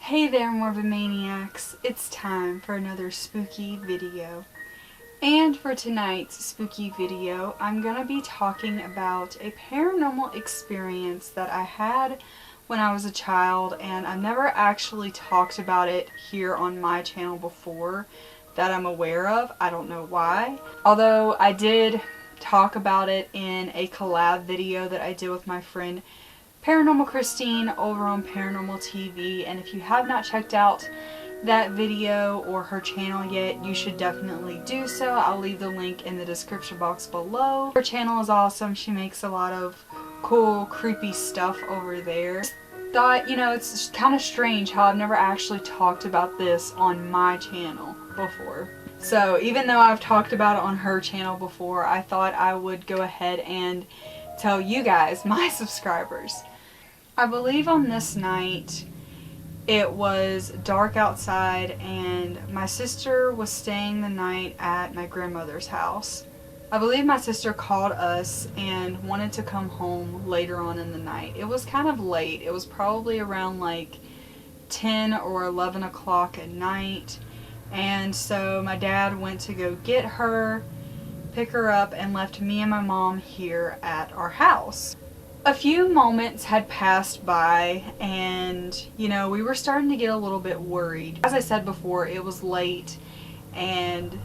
Hey there, Morbid Maniacs. It's time for another spooky video. And for tonight's spooky video, I'm going to be talking about a paranormal experience that I had when I was a child, and I've never actually talked about it here on my channel before that I'm aware of. I don't know why. Although I did talk about it in a collab video that I did with my friend Paranormal Christine over on Paranormal TV, and if you have not checked out that video or her channel yet, you should definitely do so. I'll leave the link in the description box below. Her channel is awesome. She makes a lot of cool, creepy stuff over there. Thought, you know, it's kind of strange how I've never actually talked about this on my channel before. So even though I've talked about it on her channel before, I thought I would go ahead and tell you guys, my subscribers. I believe on this night it was dark outside and my sister was staying the night at my grandmother's house. I believe my sister called us and wanted to come home later on in the night. It was kind of late. It was probably around like 10 or 11 o'clock at night. And so my dad went to go get her, pick her up, and left me and my mom here at our house. A few moments had passed by and, you know, we were starting to get a little bit worried. As I said before, it was late and,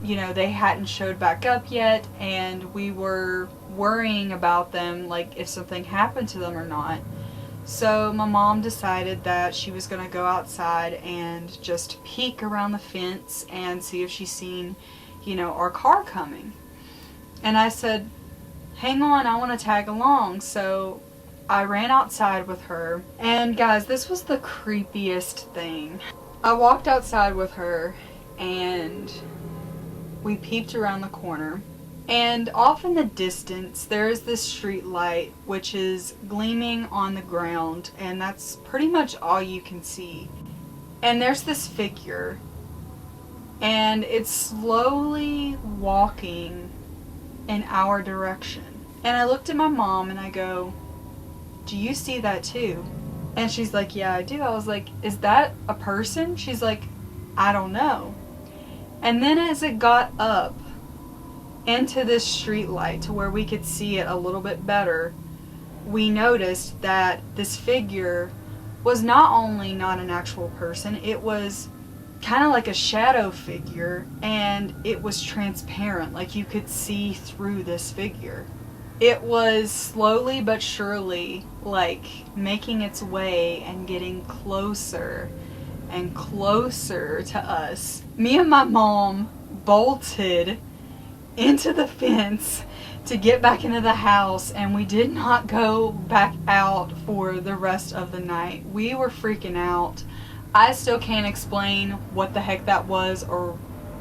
you know, they hadn't showed back up yet, and we were worrying about them, like if something happened to them or not. So my mom decided that she was going to go outside and just peek around the fence and see if she's seen, you know, our car coming. And I said, hang on, I want to tag along. So I ran outside with her, and guys, this was the creepiest thing. I walked outside with her and we peeped around the corner, and off in the distance there is this street light which is gleaming on the ground, and that's pretty much all you can see. And there's this figure, and it's slowly walking in our direction. And I looked at my mom and I go, do you see that too? And she's like, yeah, I do. I was like, is that a person? She's like, I don't know. And then as it got up into this street light to where we could see it a little bit better, we noticed that this figure was not only not an actual person, it was kind of like a shadow figure, and it was transparent, like you could see through this figure. It was slowly but surely like making its way and getting closer and closer to us. Me and my mom bolted into the fence to get back into the house, and we did not go back out for the rest of the night. We were freaking out. I still can't explain what the heck that was or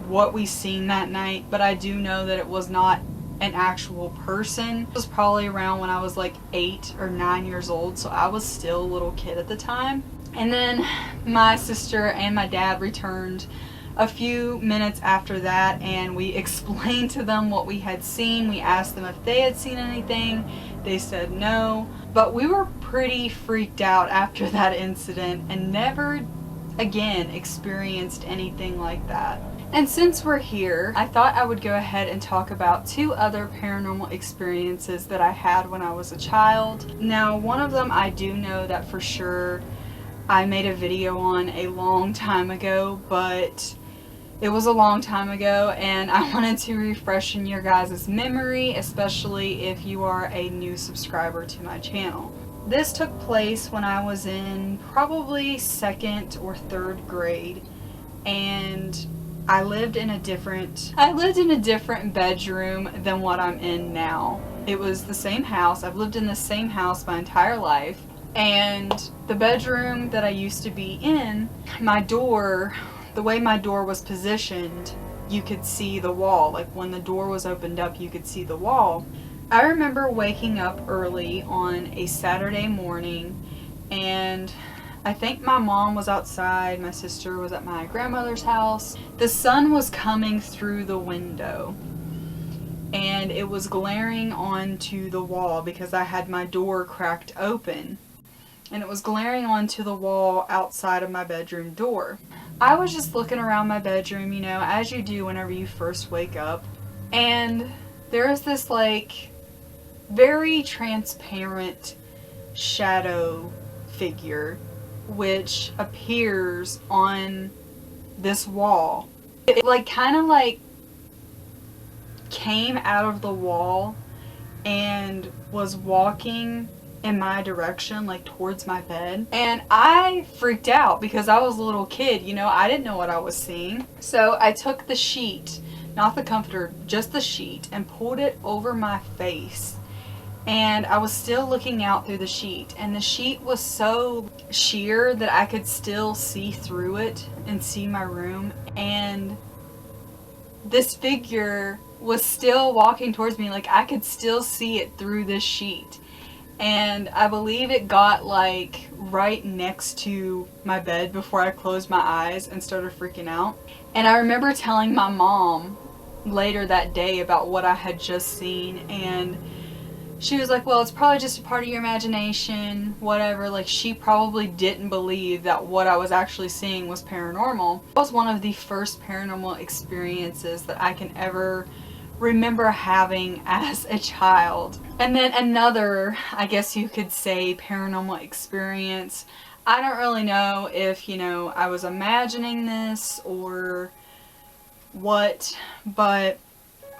what we seen that night, but I do know that it was not an actual person. It was probably around when I was like 8 or 9 years old, so I was still a little kid at the time. And then my sister and my dad returned a few minutes after that, and we explained to them what we had seen. We asked them if they had seen anything. They said no, but we were pretty freaked out after that incident and never again experienced anything like that. And since we're here, I thought I would go ahead and talk about 2 other paranormal experiences that I had when I was a child. Now, one of them I do know that for sure I made a video on a long time ago, but it was a long time ago, and I wanted to refreshen your guys' memory, especially if you are a new subscriber to my channel. This took place when I was in probably 2nd or 3rd grade, and I lived in a different bedroom than what I'm in now. It was the same house. I've lived in the same house my entire life. And the bedroom that I used to be in, my door, the way my door was positioned, you could see the wall. Like when the door was opened up, you could see the wall. I remember waking up early on a Saturday morning, and I think my mom was outside, my sister was at my grandmother's house. The sun was coming through the window, and it was glaring onto the wall because I had my door cracked open, and it was glaring onto the wall outside of my bedroom door. I was just looking around my bedroom, you know, as you do whenever you first wake up, and there was this like very transparent shadow figure which appears on this wall. It like kind of like came out of the wall and was walking in my direction, like towards my bed. And I freaked out because I was a little kid, you know, I didn't know what I was seeing. So I took the sheet, not the comforter, just the sheet, and pulled it over my face. And I was still looking out through the sheet, and the sheet was so sheer that I could still see through it and see my room. And this figure was still walking towards me, like I could still see it through this sheet. And I believe it got like right next to my bed before I closed my eyes and started freaking out. And I remember telling my mom later that day about what I had just seen, and she was like, well, it's probably just a part of your imagination, whatever. Like, she probably didn't believe that what I was actually seeing was paranormal. It was one of the first paranormal experiences that I can ever remember having as a child. And then another, I guess you could say, paranormal experience. I don't really know if, you know, I was imagining this or what, but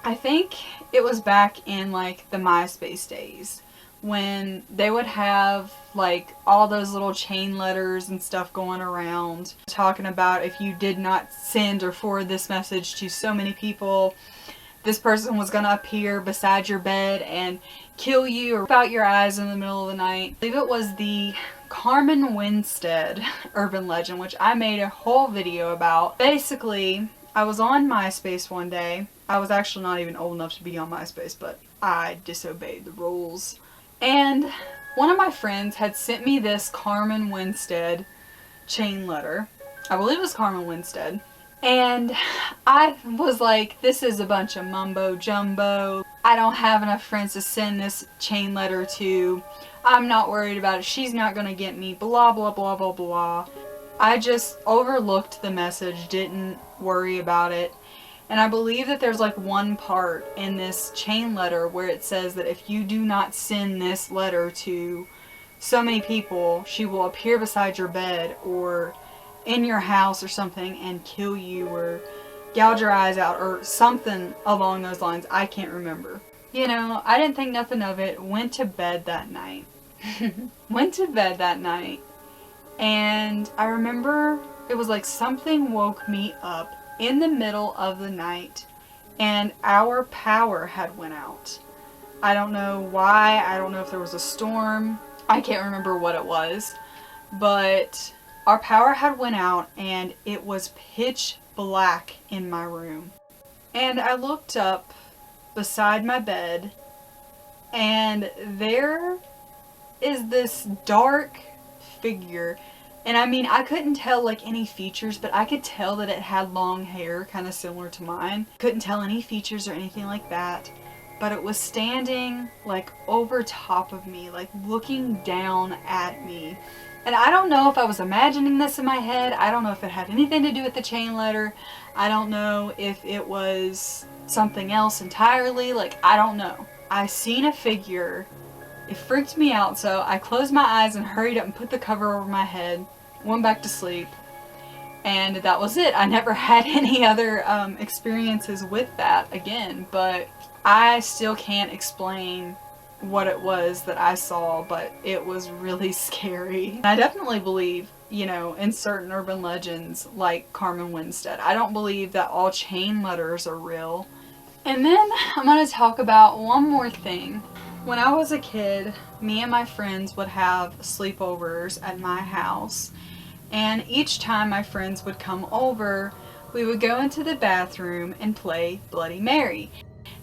I think it was back in like the MySpace days when they would have like all those little chain letters and stuff going around talking about if you did not send or forward this message to so many people, this person was going to appear beside your bed and kill you or rip out your eyes in the middle of the night. I believe it was the Carmen Winstead urban legend, which I made a whole video about. Basically, I was on MySpace one day. I was actually not even old enough to be on MySpace, but I disobeyed the rules. And one of my friends had sent me this Carmen Winstead chain letter. I believe it was Carmen Winstead. And I was like, this is a bunch of mumbo jumbo. I don't have enough friends to send this chain letter to. I'm not worried about it. She's not going to get me. Blah, blah, blah, blah, blah. I just overlooked the message, didn't worry about it. And I believe that there's like one part in this chain letter where it says that if you do not send this letter to so many people, she will appear beside your bed or in your house or something and kill you or gouge your eyes out or something along those lines. I can't remember. You know, I didn't think nothing of it. Went to bed that night. And I remember it was like something woke me up in the middle of the night and our power had went out. I don't know why. I don't know if there was a storm. I can't remember what it was. But our power had went out and it was pitch black in my room. And I looked up beside my bed and there is this dark figure. And I mean, I couldn't tell like any features, but I could tell that it had long hair, kind of similar to mine. Couldn't tell any features or anything like that. But it was standing like over top of me, like looking down at me. And I don't know if I was imagining this in my head. I don't know if it had anything to do with the chain letter. I don't know if it was something else entirely. Like, I don't know. I seen a figure. It freaked me out, so I closed my eyes and hurried up and put the cover over my head, went back to sleep, and that was it. I never had any other experiences with that again, but I still can't explain what it was that I saw, but it was really scary. I definitely believe, you know, in certain urban legends like Carmen Winstead. I don't believe that all chain letters are real. And then I'm going to talk about one more thing. When I was a kid, me and my friends would have sleepovers at my house, and each time my friends would come over, we would go into the bathroom and play Bloody Mary.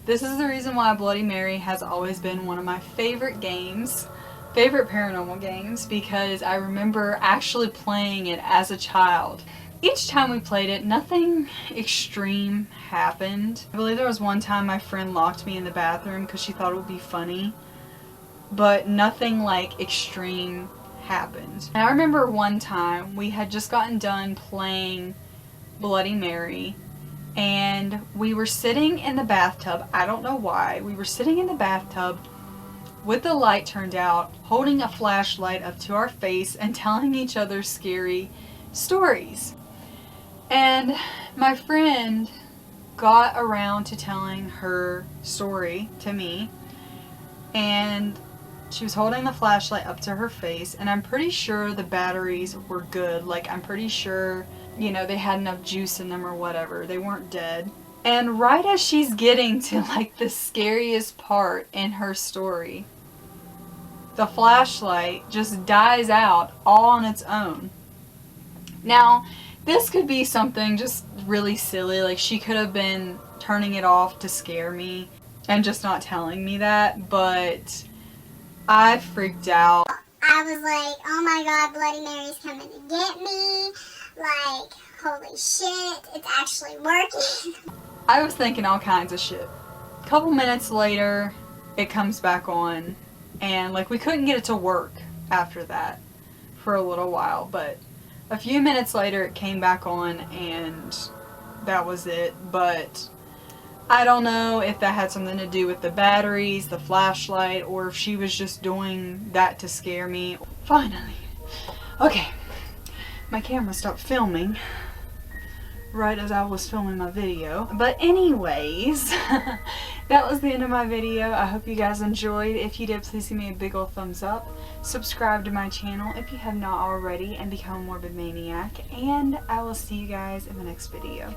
This is the reason why Bloody Mary has always been one of my favorite games, favorite paranormal games, because I remember actually playing it as a child. Each time we played it, nothing extreme happened. I believe there was one time my friend locked me in the bathroom because she thought it would be funny, but nothing like extreme happened. And I remember one time we had just gotten done playing Bloody Mary, and we were sitting in the bathtub. I don't know why. We were sitting in the bathtub with the light turned out, holding a flashlight up to our face and telling each other scary stories. And my friend got around to telling her story to me, and she was holding the flashlight up to her face, and I'm pretty sure the batteries were good. Like, I'm pretty sure, you know, they had enough juice in them or whatever. They weren't dead. And right as she's getting to like the scariest part in her story, the flashlight just dies out all on its own. Now, this could be something just really silly, like she could have been turning it off to scare me and just not telling me that, but I freaked out. I was like, oh my god, Bloody Mary's coming to get me. Like, holy shit, it's actually working. I was thinking all kinds of shit. A couple minutes later, it comes back on, and like we couldn't get it to work after that for a little while, but a few minutes later it came back on and that was it. But I don't know if that had something to do with the batteries, the flashlight, or if she was just doing that to scare me. Finally. Okay. My camera stopped filming right as I was filming my video. But anyways, that was the end of my video. I hope you guys enjoyed. If you did, please give me a big ol' thumbs up. Subscribe to my channel if you have not already and become a morbid maniac. And I will see you guys in the next video.